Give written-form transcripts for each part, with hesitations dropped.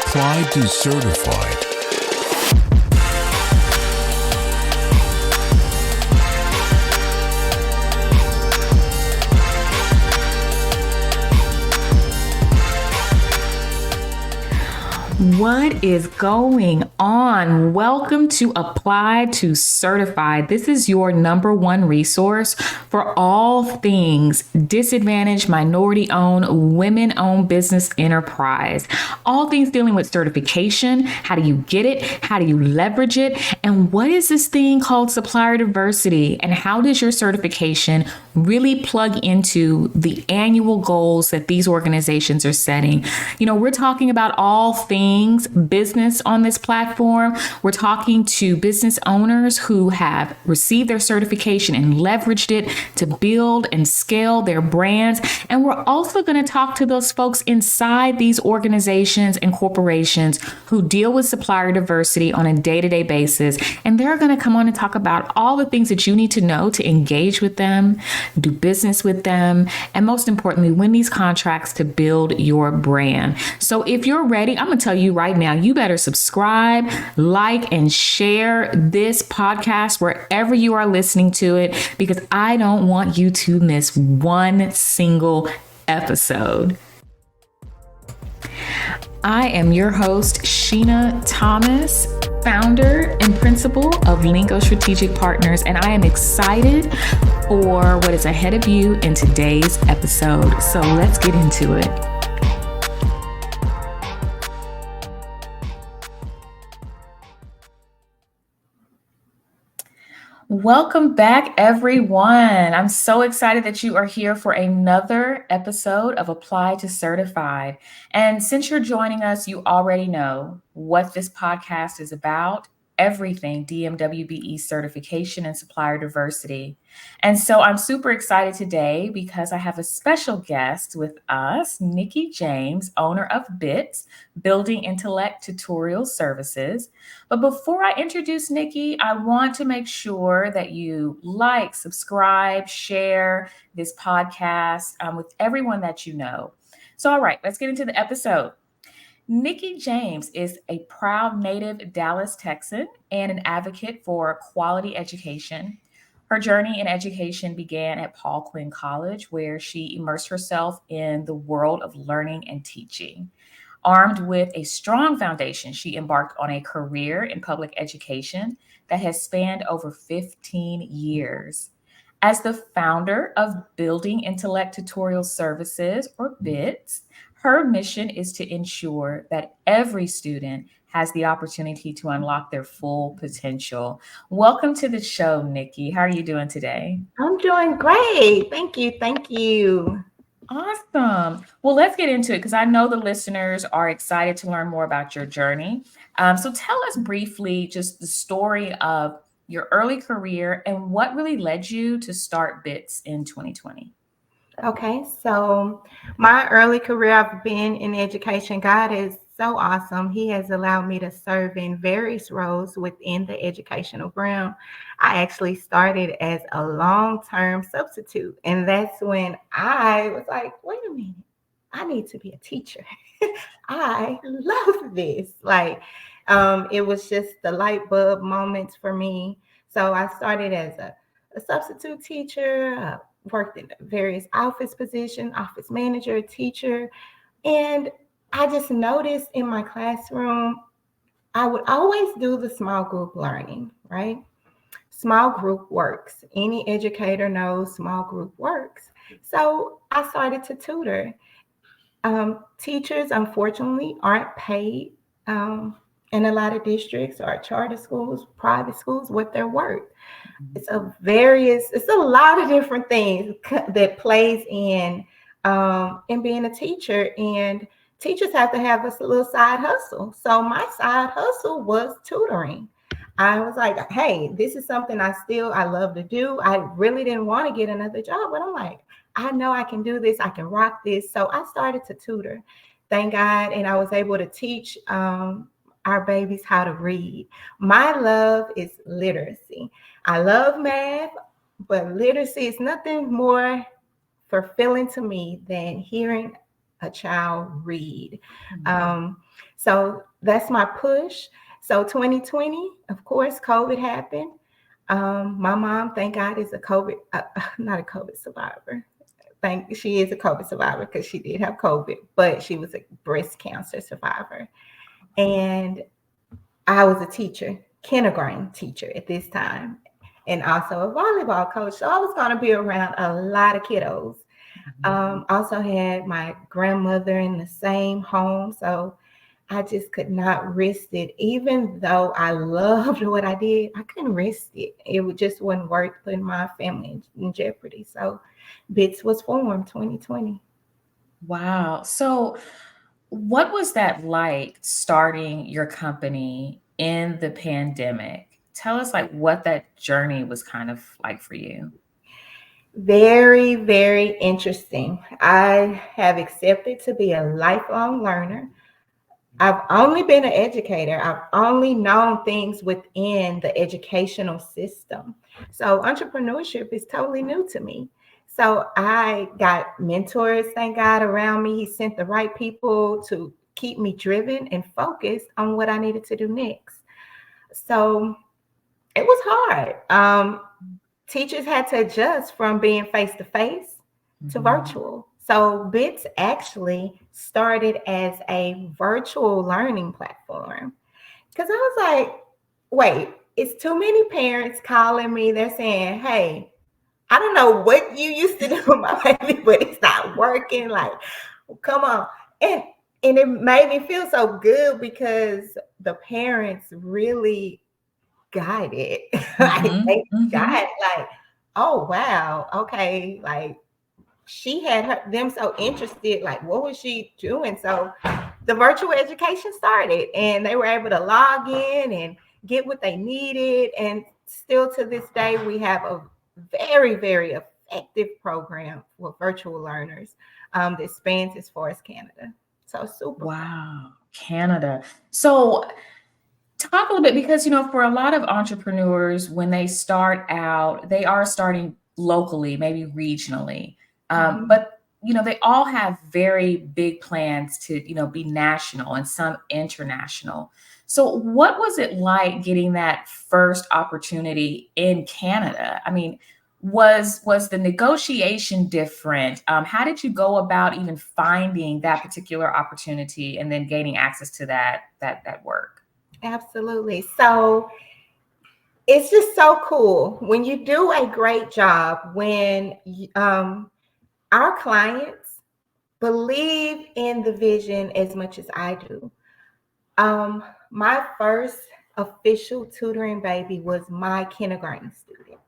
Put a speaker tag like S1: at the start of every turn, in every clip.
S1: Applied to Certified.
S2: What is going on? Welcome to Applied to Certified. This is your number one resource for all things disadvantaged, minority-owned, women-owned business enterprise. All things dealing with certification. How do you get it? How do you leverage it? And what is this thing called supplier diversity? And how does your certification really plug into the annual goals that these organizations are setting? You know, we're talking about all things business on this platform. We're talking to business owners who have received their certification and leveraged it to build and scale their brands. And we're also going to talk to those folks inside these organizations and corporations who deal with supplier diversity on a day-to-day basis. And they're going to come on and talk about all the things that you need to know to engage with them, do business with them, and most importantly, win these contracts to build your brand. So if you're ready, I'm going to tell you right now, you better subscribe, like, and share this podcast wherever you are listening to it, because I don't want you to miss one single episode. I am your host, Sheena Thomas, founder and principal of Lingo Strategic Partners, and I am excited for what is ahead of you in today's episode. So let's get into it. Welcome back, everyone. I'm so excited that you are here for another episode of Apply to Certified. And since you're joining us, you already know what this podcast is about. Everything MWBE certification and supplier diversity. And so I'm super excited today because I have a special guest with us, Nikki James, owner of BITS, Building Intellect Tutorial Services. But before I introduce Nikki, I want to make sure that you like, subscribe, share this podcast with everyone that you know. So, all right, let's get into the episode. Nikki James is a proud native Dallas Texan and an advocate for quality education. Her journey in education began at Paul Quinn College, where she immersed herself in the world of learning and teaching. Armed with a strong foundation, she embarked on a career in public education that has spanned over 15 years. As the founder of Building Intellect Tutorial Services, or BITS, her mission is to ensure that every student has the opportunity to unlock their full potential. Welcome to the show, Nikki. How are you doing today?
S3: I'm doing great. Thank you. Thank you.
S2: Awesome. Well, let's get into it because I know the listeners are excited to learn more about your journey. So tell us briefly just the story of your early career and what really led you to start BITS in 2020.
S3: Okay, so my early career, I've been in education. God is so awesome. He has allowed me to serve in various roles within the educational realm. I actually started as a long-term substitute, and that's when I was like, wait a minute, I need to be a teacher. I love this. It was just the light bulb moments for me. So I started as a substitute teacher, worked in various office positions, office manager, teacher. And I just noticed in my classroom, I would always do the small group learning, right? Small group works. Any educator knows small group works. So I started to tutor. Teachers, unfortunately, aren't paid in a lot of districts or charter schools, private schools, what they're worth. It's a lot of different things that plays in being a teacher, and teachers have to have a little side hustle. So my side hustle was tutoring. I was like, hey, this is something I love to do. I really didn't want to get another job, but I'm like, I know I can do this. I can rock this. So I started to tutor, thank God. And I was able to teach our babies how to read. My love is literacy. I love math, but literacy is nothing more fulfilling to me than hearing a child read.
S2: Mhm.
S3: So that's my push. So 2020, of course, COVID happened. My mom, thank God, is a COVID, not a COVID survivor. Thank she is a COVID survivor because she did have COVID, but she was a breast cancer survivor. And I was a teacher, kindergarten teacher at this time, and also a volleyball coach. So I was going to be around a lot of kiddos. Also had my grandmother in the same home. So I just could not risk it. Even though I loved what I did, I couldn't risk it. It just wouldn't work putting my family in jeopardy. So BITS was formed 2020.
S2: Wow. So, what was that like starting your company in the pandemic? Tell us like what that journey was kind of like for you.
S3: Very, very interesting. I have accepted to be a lifelong learner. I've only been an educator. I've only known things within the educational system. So entrepreneurship is totally new to me. So I got mentors, thank God, around me. He sent the right people to keep me driven and focused on what I needed to do next. So it was hard. Teachers had to adjust from being face to face to
S2: Mhm.
S3: virtual. So BITS actually started as a virtual learning platform because I was like, wait, it's too many parents calling me. They're saying, hey, I don't know what you used to do with my baby, but it's not working. Like, come on. And and it made me feel so good because the parents really got it. Like
S2: Mhm.
S3: they got
S2: Mhm.
S3: like, oh wow, okay, like she had them so interested, like what was she doing? So the virtual education started and they were able to log in and get what they needed. And still to this day, we have a very, very effective program for virtual learners that spans as far as Canada. So super proud.
S2: Wow. Canada. So, talk a little bit because, for a lot of entrepreneurs, when they start out, they are starting locally, maybe regionally.
S3: Mhm.
S2: But, they all have very big plans to, be national and some international. So, what was it like getting that first opportunity in Canada? I mean, was the negotiation different? How did you go about even finding that particular opportunity and then gaining access to that work?
S3: Absolutely. So it's just so cool when you do a great job, when our clients believe in the vision as much as I do. My first official tutoring baby was my kindergarten student.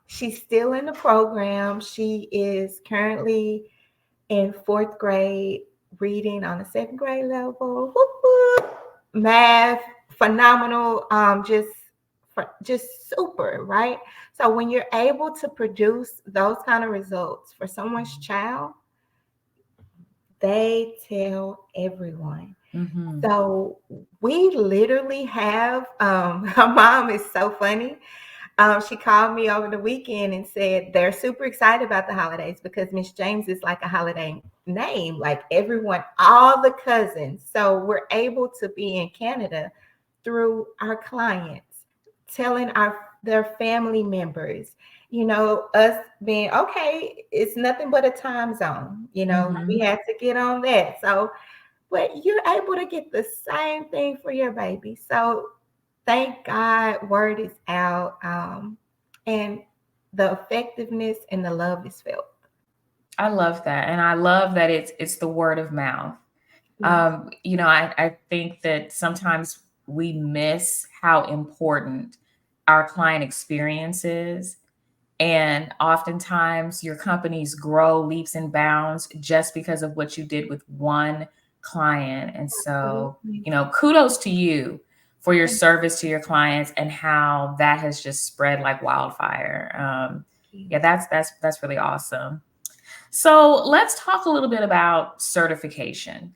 S3: She's still in the program. She is currently in fourth grade, reading on the second grade level. Whoop, whoop. Math, phenomenal. Just super, right? So when you're able to produce those kind of results for someone's child, they tell everyone.
S2: Mhm.
S3: So we literally have her mom is so funny. She called me over the weekend and said they're super excited about the holidays because Miss James is like a holiday name, like everyone, all the cousins. So we're able to be in Canada through our clients, telling their family members, us being okay, it's nothing but a time zone. We
S2: Mhm.
S3: had to get on that. So but you're able to get the same thing for your baby. So thank God, word is out, and the effectiveness and the love is felt.
S2: I love that, and I love that it's the word of mouth.
S3: Yes,
S2: I think that sometimes we miss how important our client experience is, and oftentimes your companies grow leaps and bounds just because of what you did with one client. And so,
S3: absolutely.
S2: kudos to you for your
S3: Thank
S2: service to your clients and how that has just spread like wildfire.
S3: you.
S2: Yeah, that's really awesome. So let's talk a little bit about certification.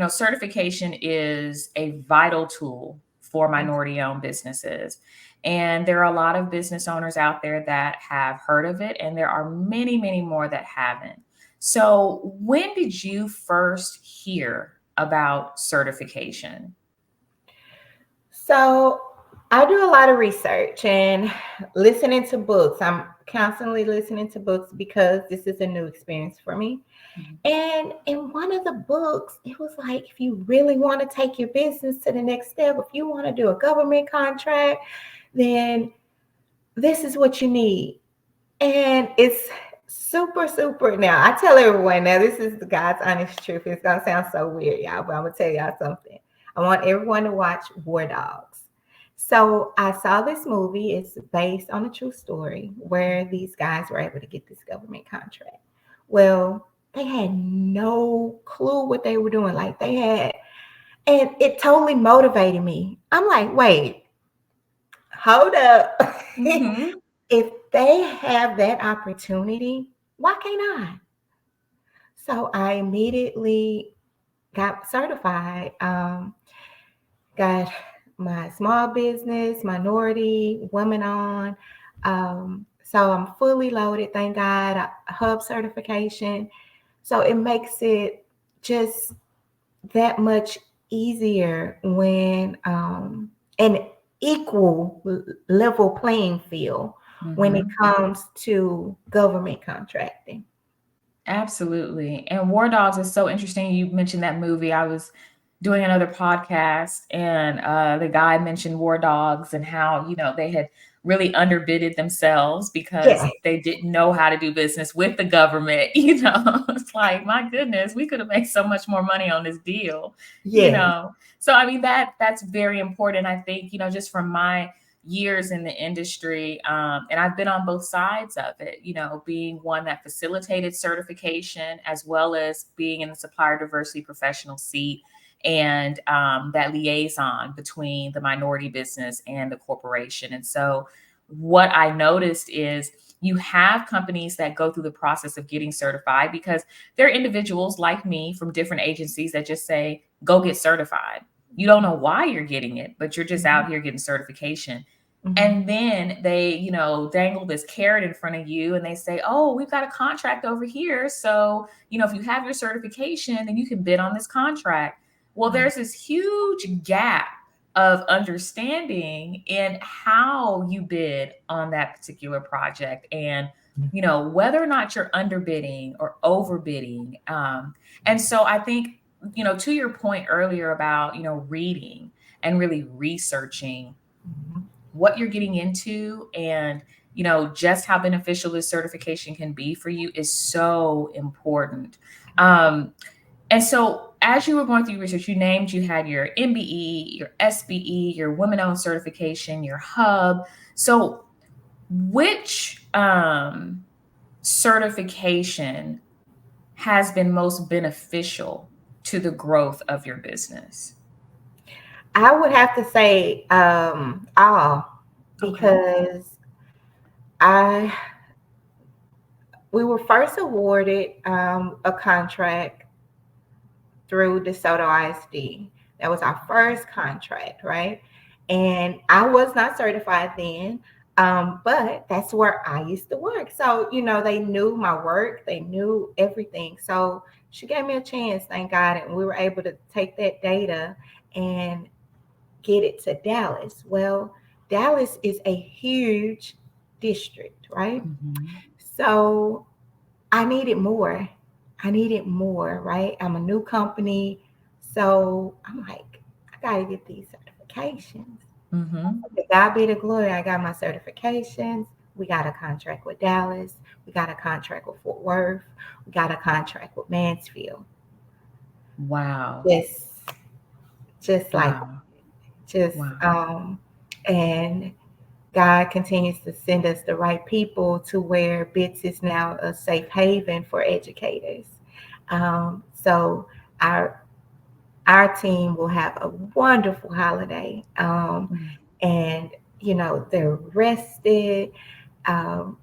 S2: Certification is a vital tool for
S3: Yes.
S2: minority owned businesses. And there are a lot of business owners out there that have heard of it, and there are many, many more that haven't. So when did you first hear about certification?
S3: So I do a lot of research and listening to books. I'm constantly listening to books because this is a new experience for me.
S2: Mhm.
S3: And in one of the books, it was like, if you really want to take your business to the next step, if you want to do a government contract, then this is what you need. And it's super, super. Now, I tell everyone, now this is the God's honest truth. It's going to sound so weird, y'all, but I'm going to tell y'all something. I want everyone to watch War Dogs. So I saw this movie. It's based on a true story where these guys were able to get this government contract. Well, they had no clue what they were doing. Like they had, and it totally motivated me. I'm like, wait, hold up.
S2: Mm-hmm.
S3: If they have that opportunity, why can't I? So I immediately got certified, got my small business, minority, women on. So I'm fully loaded, thank God, hub certification. So it makes it just that much easier when an equal level playing field when it
S2: Mm-hmm.
S3: comes to government contracting.
S2: Absolutely. And War Dogs is so interesting. You mentioned that movie. I was doing another podcast, and the guy mentioned War Dogs and how, they had really underbidded themselves because
S3: Yeah,
S2: they didn't know how to do business with the government. It's like, my goodness, we could have made so much more money on this deal, you
S3: yeah.
S2: know. So I mean that's very important. I think, just from my years in the industry. And I've been on both sides of it, being one that facilitated certification as well as being in the supplier diversity professional seat and that liaison between the minority business and the corporation. And so what I noticed is you have companies that go through the process of getting certified because there are individuals like me from different agencies that just say, go get certified. You don't know why you're getting it, but you're just out
S3: Mhm,
S2: here getting certification.
S3: mhm,
S2: And then they, dangle this carrot in front of you and they say, oh, we've got a contract over here. So, if you have your certification, then you can bid on this contract. Well,
S3: mhm,
S2: there's this huge gap of understanding in how you bid on that particular project and whether or not you're underbidding or overbidding. And so I think, to your point earlier about reading and really researching
S3: mhm.
S2: what you're getting into and just how beneficial this certification can be for you is so important. And so as you were going through your research, you had your MBE, your SBE, your women owned certification, your hub. So which certification has been most beneficial to the growth of your business?
S3: I would have to say all
S2: Okay.
S3: because I we were first awarded a contract through DeSoto ISD. That was our first contract, right? And I was not certified then, but that's where I used to work. So, they knew my work, they knew everything. So she gave me a chance, thank God, and we were able to take that data and get it to Dallas. Well, Dallas is a huge district, right?
S2: Mhm.
S3: So I needed more. I needed more, right? I'm a new company. So I'm like, I got to get these certifications.
S2: Mhm.
S3: To God be the glory. I got my certifications. We got a contract with Dallas. We got a contract with Fort Worth. We got a contract with Mansfield.
S2: Wow.
S3: Just, just like,
S2: Wow.
S3: just,
S2: Wow.
S3: and God continues to send us the right people to where BITS is now a safe haven for educators. So our our team will have a wonderful holiday,
S2: Mm.
S3: and they're rested.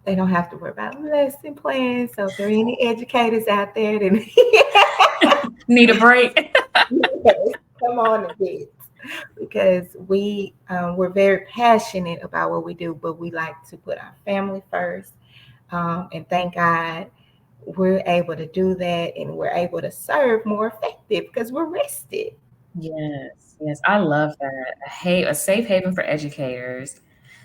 S3: They don't have to worry about lesson plans. So if there are any educators out there, then
S2: Need a break?
S3: yes, come on and BITS because we're very passionate about what we do, but we like to put our family first. And thank God, we're able to do that and we're able to serve more effective because we're rested.
S2: Yes, yes, I love that. A safe haven for educators.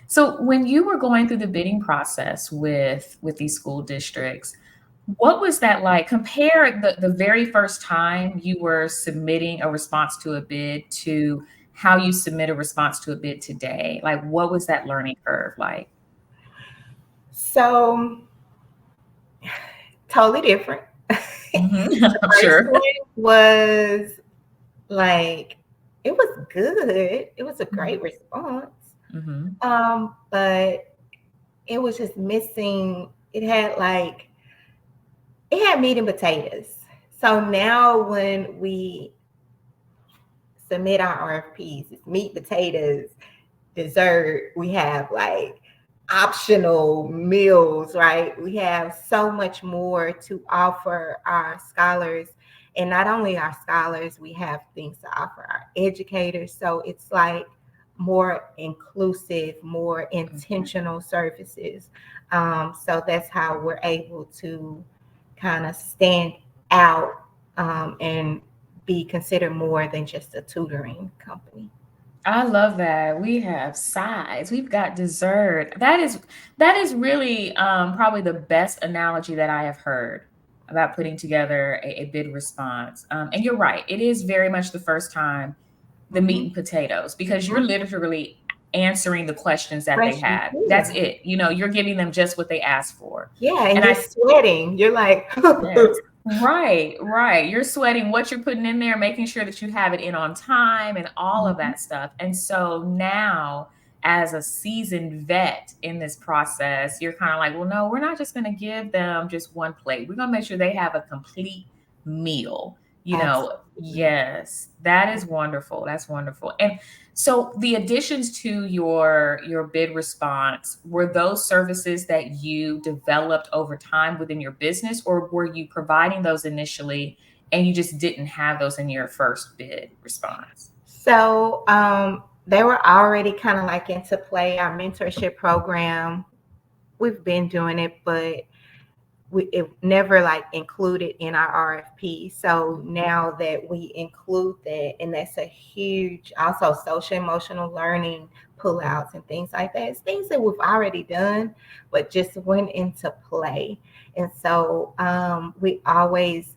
S2: So when you were going through the bidding process with these school districts, what was that like? Compare the very first time you were submitting a response to a bid to how you submit a response to a bid today. Like, what was that learning curve like?
S3: So totally different.
S2: Mhm.
S3: The
S2: I'm
S3: first
S2: sure.
S3: one was like, it was good. It was a great response.
S2: Mhm.
S3: But it was just missing. It had meat and potatoes. So now when we submit our RFPs, it's meat, potatoes, dessert. We have like optional meals, right? We have so much more to offer our scholars. And not only our scholars, we have things to offer our educators. So it's like more inclusive, more
S2: Mhm.
S3: intentional services. So that's how we're able to kind of stand out and be considered more than just a tutoring company.
S2: I love that. We have sides. We've got dessert. That is really probably the best analogy that I have heard about putting together a bid response. And you're right. It is very much the first time the meat
S3: Mhm.
S2: and potatoes because you're literally answering the questions that they
S3: Question,
S2: had. That's
S3: yeah.
S2: it. You're giving them just what they asked for.
S3: Yeah, and
S2: And
S3: you're
S2: I
S3: sweating. You're like,
S2: Yes. Right, right. You're sweating what you're putting in there, making sure that you have it in on time and all of
S3: Mhm.
S2: that stuff. And so now, as a seasoned vet in this process, you're kind of like, well, no, we're not just going to give them just one plate. We're going to make sure they have a complete meal.
S3: Absolutely.
S2: Yes, that is wonderful. That's wonderful. And so the additions to your bid response, were those services that you developed over time within your business, or were you providing those initially and you just didn't have those in your first bid response?
S3: So they were already kind of like into play. Our mentorship program, we've been doing it, but it never like included in our RFP. So now that we include that, and that's a huge also social emotional learning pullouts and things like that. It's things that we've already done, but just went into play. And so we always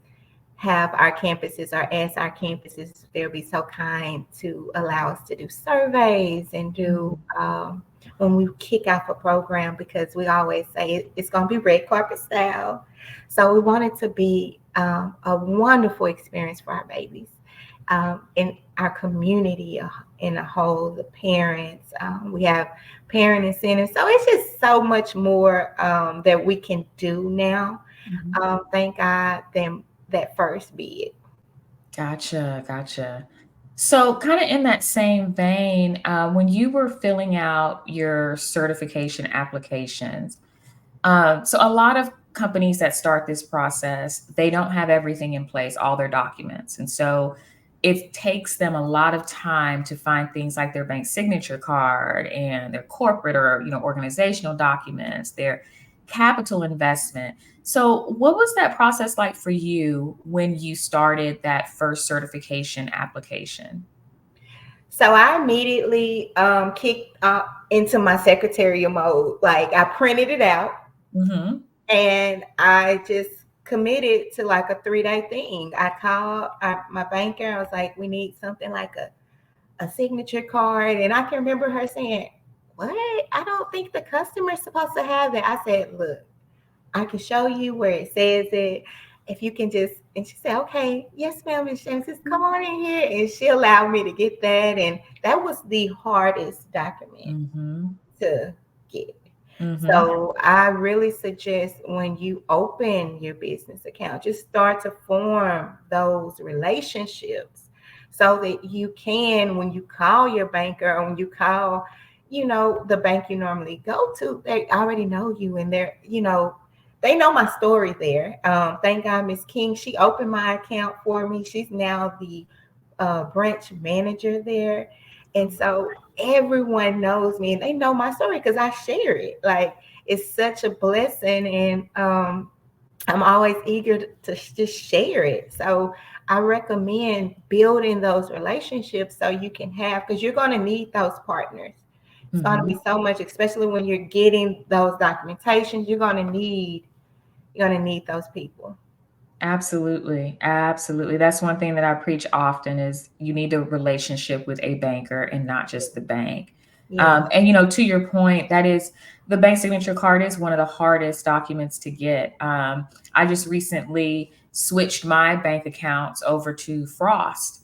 S3: have our campuses or ask our campuses if they'll be so kind to allow us to do surveys and do
S2: Mhm.
S3: when we kick off a program, because we always say it's going to be red carpet style. So we want it to be a wonderful experience for our babies in our community in a whole, the parents. We have parent incentives. So it's just so much more that we can do now.
S2: Mhm.
S3: Thank God, than that first bid.
S2: Gotcha, gotcha. So, kind of in that same vein, when you were filling out your certification applications, so a lot of companies that start this process, they don't have everything in place, all their documents. And so it takes them a lot of time to find things like their bank signature card and their corporate or, organizational documents, their capital investment. So what was that process like for you when you started that first certification application?
S3: So I immediately kicked into my secretarial mode. Like I printed it out
S2: Mhm.
S3: and I just committed to like a 3-day thing. I called my banker. I was like, we need something like a signature card. And I can remember her saying, what? I don't think the customer's supposed to have that. I said, look, I can show you where it says it. If you can just, and she said, okay, yes, ma'am, Miss James, just come on in here. And she allowed me to get that. And that was the hardest document
S2: Mhm.
S3: to get.
S2: Mhm.
S3: So I really suggest when you open your business account, just start to form those relationships so that you can, when you call your banker or when you call, the bank you normally go to, they already know you and they know my story there. Thank God, Miss King, she opened my account for me. She's now the branch manager there. And so everyone knows me and they know my story because I share it. Like it's such a blessing. And I'm always eager to just share it. So I recommend building those relationships so you can have, because you're going to need those partners. It's going to be so much, especially when you're getting those documentations. You're going to need those people.
S2: Absolutely. Absolutely. That's one thing that I preach often is you need a relationship with a banker and not just the bank.
S3: Yeah.
S2: And to your point, that is the bank signature card is one of the hardest documents to get. I just recently switched my bank accounts over to Frost.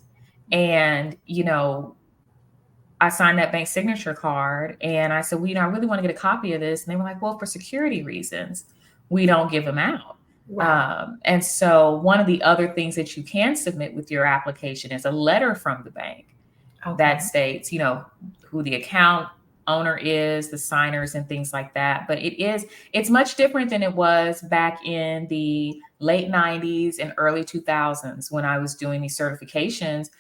S2: And, I signed that bank signature card and I said, well, I really want to get a copy of this. And they were like, well, for security reasons, we don't give them out.
S3: Wow.
S2: And so one of the other things that you can submit with your application is a letter from the bank that states, who the account owner is, the signers and things like that. But it's much different than it was back in the late 90s and early 2000s when I was doing these certifications.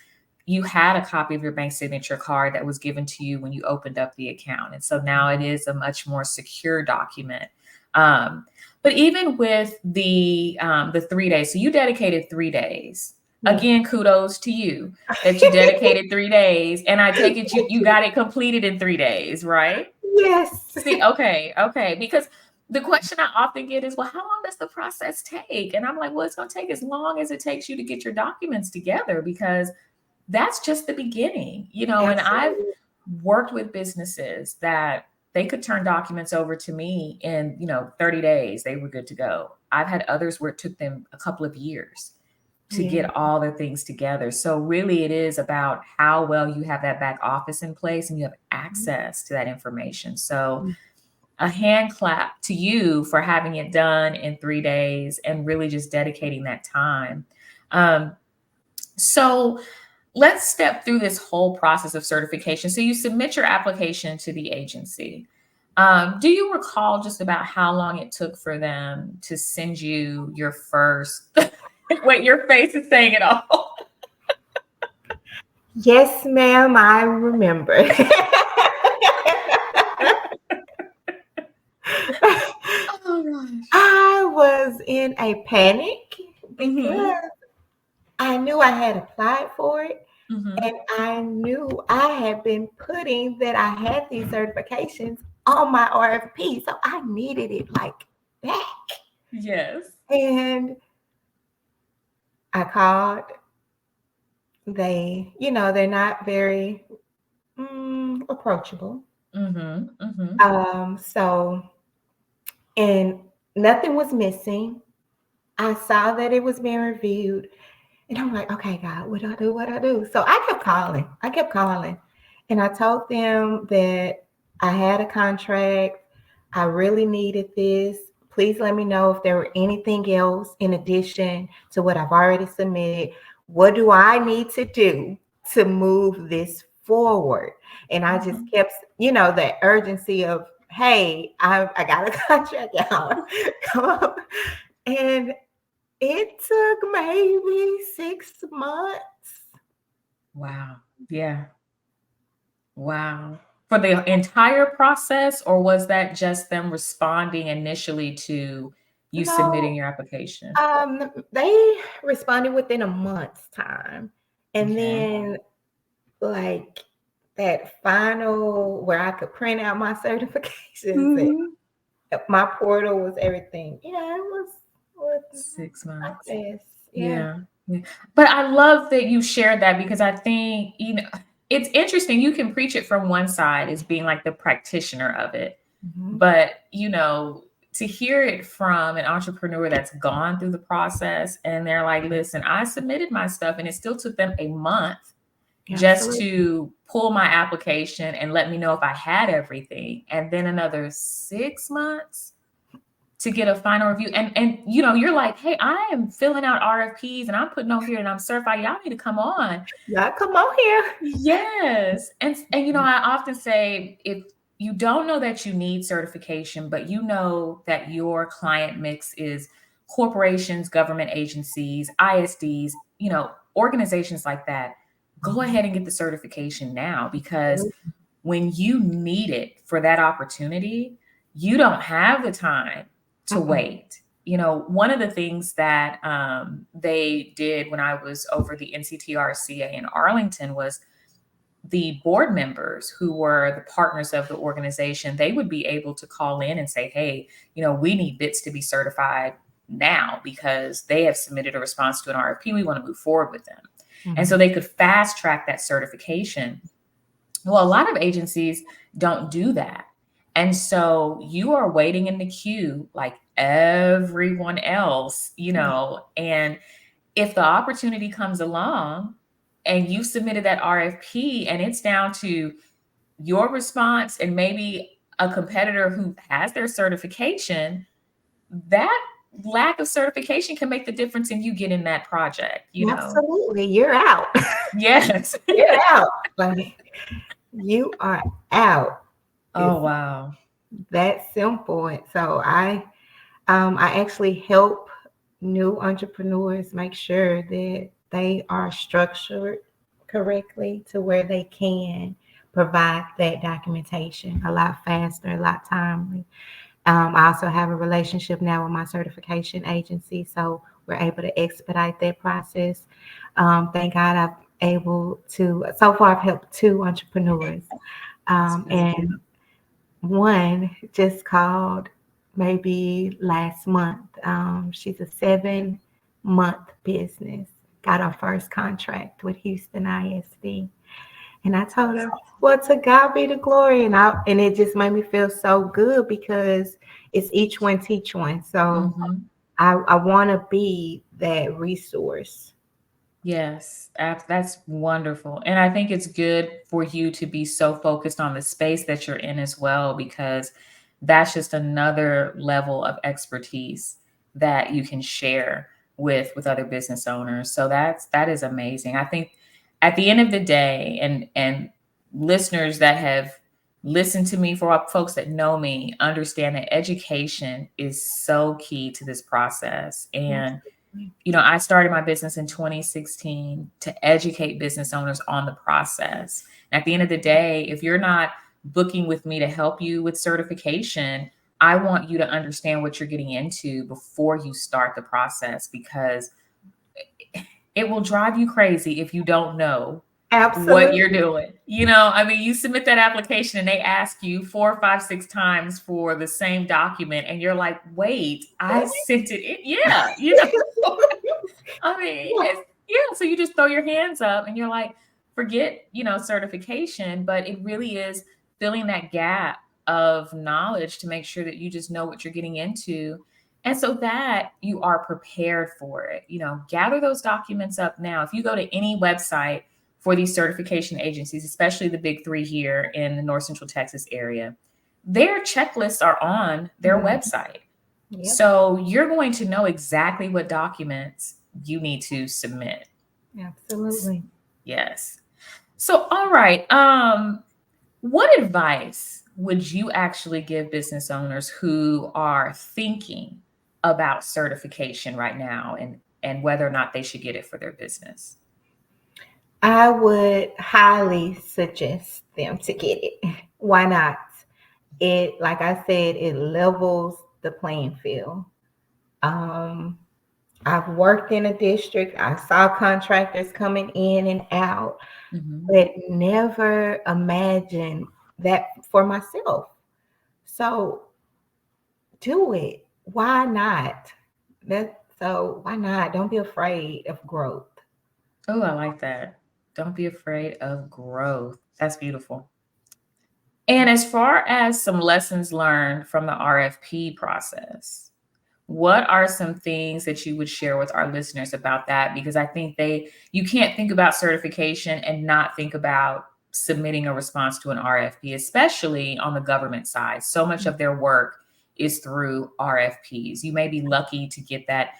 S2: You had a copy of your bank signature card that was given to you when you opened up the account. And so now it is a much more secure document. But even with the 3 days, so you dedicated 3 days. Again, kudos to you that you dedicated 3 days. And I take it you got it completed in 3 days, right?
S3: Yes.
S2: See, okay. Because the question I often get is, well, how long does the process take? And I'm like, well, it's going to take as long as it takes you to get your documents together, because that's just the beginning, and I've worked with businesses that they could turn documents over to me in, 30 days, they were good to go. I've had others where it took them a couple of years to get all their things together. So really it is about how well you have that back office in place and you have access to that information. So a hand clap to you for having it done in 3 days and really just dedicating that time. So let's step through this whole process of certification. So you submit your application to the agency. Do you recall just about how long it took for them to send you your first? Wait, your face is saying it all.
S3: Yes, ma'am, I remember.
S2: Oh gosh.
S3: I was in a panic because I knew I had applied for it. And I knew I had been putting that I had these certifications on my RFP. So I needed it like back.
S2: Yes.
S3: And I called. They're not very approachable. So, and nothing was missing. I saw that it was being reviewed. And I'm like, okay, God, what do I do? What do I do? So I kept calling. And I told them that I had a contract. I really needed this. Please let me know if there were anything else in addition to what I've already submitted. What do I need to do to move this forward? And I just kept, the urgency of, hey, I got a contract out. Come on. And it took maybe 6 months.
S2: Wow. Yeah. Wow. For the entire process, or was that just them responding initially to you submitting your application?
S3: They responded within a month's time. And then like that final where I could print out my certifications, my portal was everything. It was
S2: 6 months.
S3: Yeah.
S2: But I love that you shared that, because I think, it's interesting. You can preach it from one side as being like the practitioner of it. But, to hear it from an entrepreneur that's gone through the process and they're like, listen, I submitted my stuff and it still took them a month just to pull my application and let me know if I had everything. And then another 6 months to get a final review. And you're like, hey, I am filling out RFPs and I'm putting on here and I'm certified. Y'all need to come on.
S3: Y'all come on here.
S2: Yes. And I often say, if you don't know that you need certification, but you know that your client mix is corporations, government agencies, ISDs, organizations like that, go ahead and get the certification now, because when you need it for that opportunity, you don't have the time to wait. one of the things that they did when I was over the NCTRCA in Arlington was the board members who were the partners of the organization, they would be able to call in and say, hey, we need BITS to be certified now because they have submitted a response to an RFP. We want to move forward with them. Mm-hmm. And so they could fast track that certification. Well, a lot of agencies don't do that. And so you are waiting in the queue like everyone else, and if the opportunity comes along and you submitted that RFP and it's down to your response and maybe a competitor who has their certification, that lack of certification can make the difference in you getting that project,
S3: Absolutely. You're out.
S2: Yes.
S3: You're out. Like, you are out.
S2: Oh, wow.
S3: That's simple. And so I actually help new entrepreneurs make sure that they are structured correctly to where they can provide that documentation a lot faster, a lot timely. I also have a relationship now with my certification agency, so we're able to expedite that process. Thank God so far I've helped 2 entrepreneurs, and one just called maybe last month. She's a 7-month business, got our first contract with Houston ISD. And I told her, well, to God be the glory. And it just made me feel so good because it's each one teach one. So I want to be that resource.
S2: Yes, that's wonderful. And I think it's good for you to be so focused on the space that you're in as well, because that's just another level of expertise that you can share with other business owners. So that is amazing. I think at the end of the day, and listeners that have listened to me, for folks that know me, understand that education is so key to this process. And I started my business in 2016 to educate business owners on the process. And at the end of the day, if you're not booking with me to help you with certification, I want you to understand what you're getting into before you start the process, because it will drive you crazy if you don't know what you're doing. You submit that application and they ask you 4, 5, 6 times for the same document. And you're like, wait, I sent it in. Yeah. So you just throw your hands up and you're like, forget, certification, but it really is filling that gap of knowledge to make sure that you just know what you're getting into. And so that you are prepared for it. Gather those documents up now. If you go to any website for these certification agencies, especially the big 3 here in the North Central Texas area, their checklists are on their website. Yep. So you're going to know exactly what documents you need to submit.
S3: Absolutely.
S2: Yes. So, all right. What advice would you actually give business owners who are thinking about certification right now and whether or not they should get it for their business?
S3: I would highly suggest them to get it. Why not? It, like I said, it levels the playing field. I've worked in a district. I saw contractors coming in and out, but never imagined that for myself. So do it. Why not? Why not? Don't be afraid of growth.
S2: Oh, I like that. Don't be afraid of growth. That's beautiful. And as far as some lessons learned from the RFP process, what are some things that you would share with our listeners about that? Because I think you can't think about certification and not think about submitting a response to an RFP, especially on the government side. So much of their work is through RFPs. You may be lucky to get that,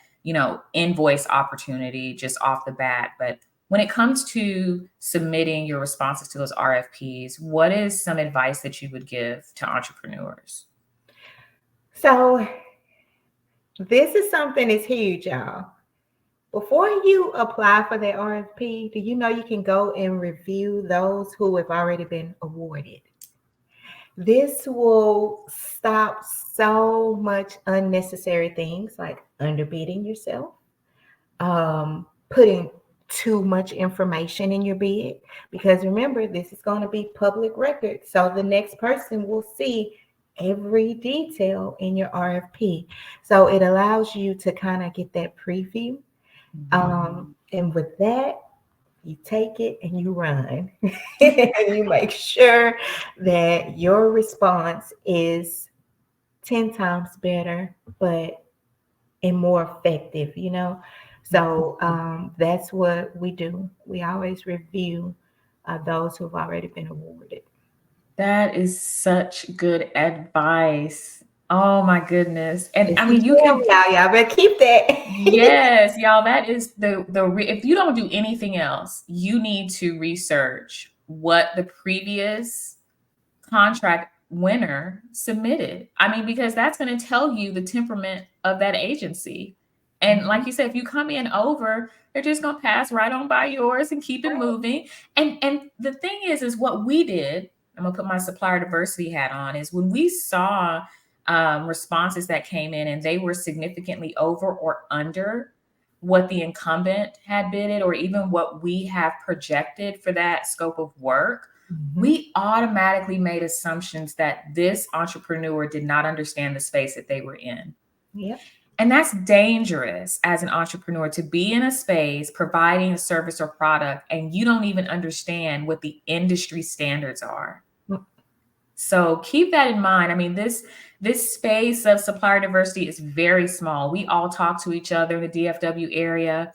S2: invoice opportunity just off the bat. But when it comes to submitting your responses to those RFPs, what is some advice that you would give to entrepreneurs?
S3: So this is something that's huge, y'all. Before you apply for the RFP, do you know you can go and review those who have already been awarded? This will stop so much unnecessary things like underbidding yourself, putting too much information in your bid, because remember, this is going to be public record. So the next person will see every detail in your RFP. So it allows you to kind of get that preview. And with that, you take it and you run. And you make sure that your response is 10 times better, but and more effective, you know? So that's what we do. We always review those who've already been awarded.
S2: That is such good advice. Oh my goodness. And
S3: It's
S2: I
S3: the
S2: mean, you
S3: gem,
S2: can,
S3: y'all better keep that.
S2: yes, y'all, that is if you don't do anything else, you need to research what the previous contract winner submitted. I mean, because that's going to tell you the temperament of that agency. And like
S3: Mhm.
S2: you said, if you come in over, they're just going to pass right on by yours and keep it moving. And the thing is what we did. I'm gonna put my supplier diversity hat on. Is when we saw responses that came in and they were significantly over or under what the incumbent had bidded, or even what we have projected for that scope of work,
S3: Mhm.
S2: we automatically made assumptions that this entrepreneur did not understand the space that they were in.
S3: Yep.
S2: And that's dangerous as an entrepreneur, to be in a space providing a service or product and you don't even understand what the industry standards are.
S3: Mm.
S2: So keep that in mind. I mean, this space of supplier diversity is very small. We all talk to each other in the DFW area.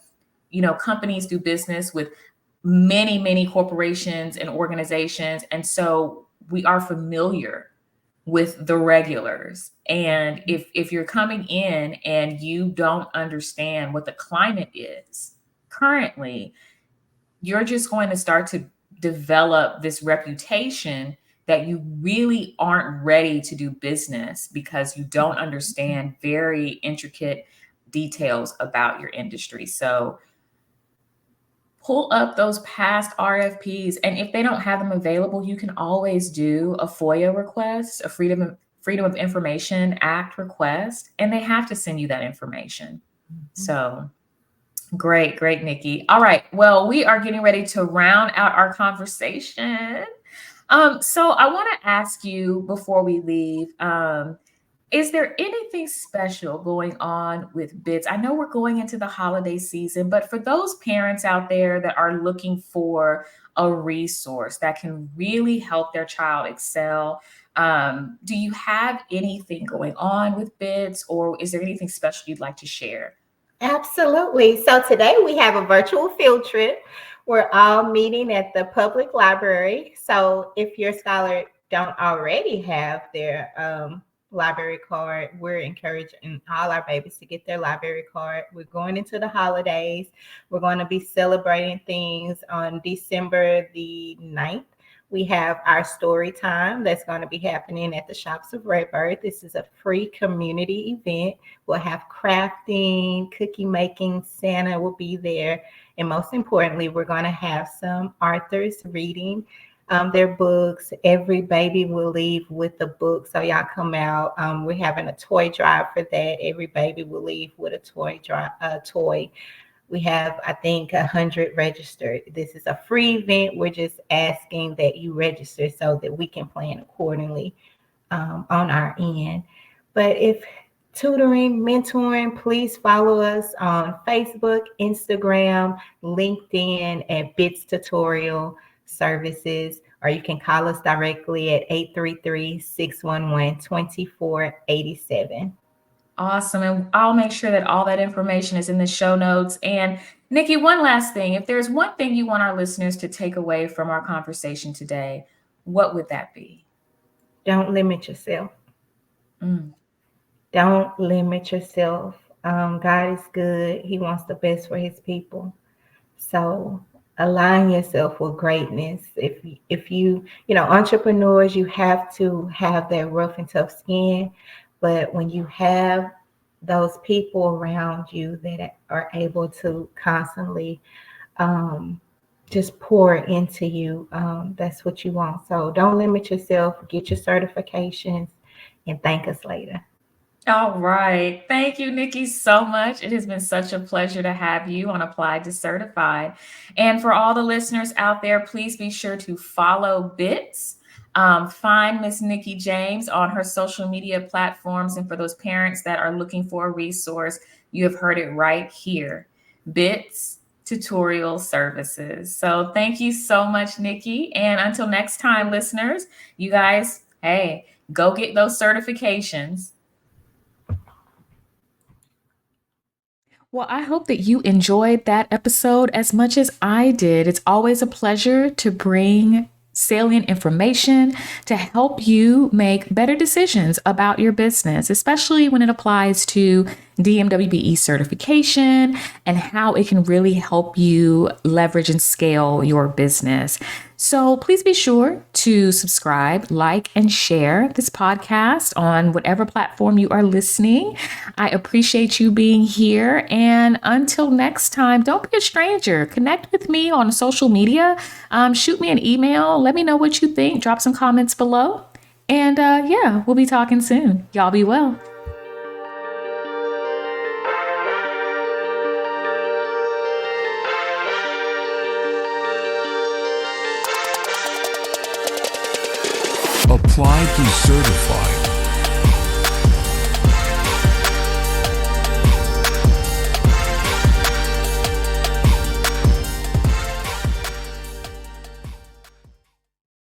S2: You know, companies do business with many corporations and organizations, and so we are familiar with the regulars. And if you're coming in and you don't understand what the climate is currently, you're just going to start to develop this reputation that you really aren't ready to do business because you don't understand very intricate details about your industry. So pull up those past RFPs, and if they don't have them available, you can always do a FOIA request, a Freedom of Information Act request, and they have to send you that information. So great, Nikki. All right, well, we are getting ready to round out our conversation. So I want to ask you before we leave, is there anything special going on with BITS? I know we're going into the holiday season, but for those parents out there that are looking for a resource that can really help their child excel, do you have anything going on with BITS, or is there anything special you'd like to share?
S3: Absolutely. So today we have a virtual field trip. We're all meeting at the public library. So if your scholar don't already have their library card, we're encouraging all our babies to get their library card. We're going into the holidays. We're going to be celebrating things on December the 9th. We have our story time that's going to be happening at the Shops of Redbird. This is a free community event. We'll have crafting, cookie making. Santa will be there. And most importantly, we're going to have some authors reading their books. Every baby will leave with a book. So y'all come out. We're having a toy drive for that. Every baby will leave with a toy. We have, I think, 100 registered. This is a free event. We're just asking that you register so that we can plan accordingly on our end. But if tutoring, mentoring, please follow us on Facebook, Instagram, LinkedIn at Bits Tutorial Services, or you can call us directly at 833-611-2487.
S2: Awesome. And I'll make sure that all that information is in the show notes. And Nikki, one last thing. If there's one thing you want our listeners to take away from our conversation today, what would that be?
S3: Don't limit yourself.
S2: Mm.
S3: Don't limit yourself. God is good. He wants the best for his people. So align yourself with greatness. If you know, entrepreneurs, you have to have that rough and tough skin. But when you have those people around you that are able to constantly um, just pour into you. That's what you want. So don't limit yourself. Get your certifications and thank us later.
S2: All right. Thank you, Nikki, so much. It has been such a pleasure to have you on Applied to Certified. And for all the listeners out there, please be sure to follow BITS. Find Miss Nikki James on her social media platforms. And for those parents that are looking for a resource, you have heard it right here. BITS Tutorial Services. So thank you so much, Nikki. And until next time, listeners, you guys, hey, go get those certifications. Well, I hope that you enjoyed that episode as much as I did. It's always a pleasure to bring salient information to help you make better decisions about your business, especially when it applies to MWBE certification and how it can really help you leverage and scale your business. So please be sure to subscribe, like, and share this podcast on whatever platform you are listening. I appreciate you being here. And until next time, don't be a stranger. Connect with me on social media. Shoot me an email. Let me know what you think. Drop some comments below. And yeah, we'll be talking soon. Y'all be well.
S1: Applied to Certified.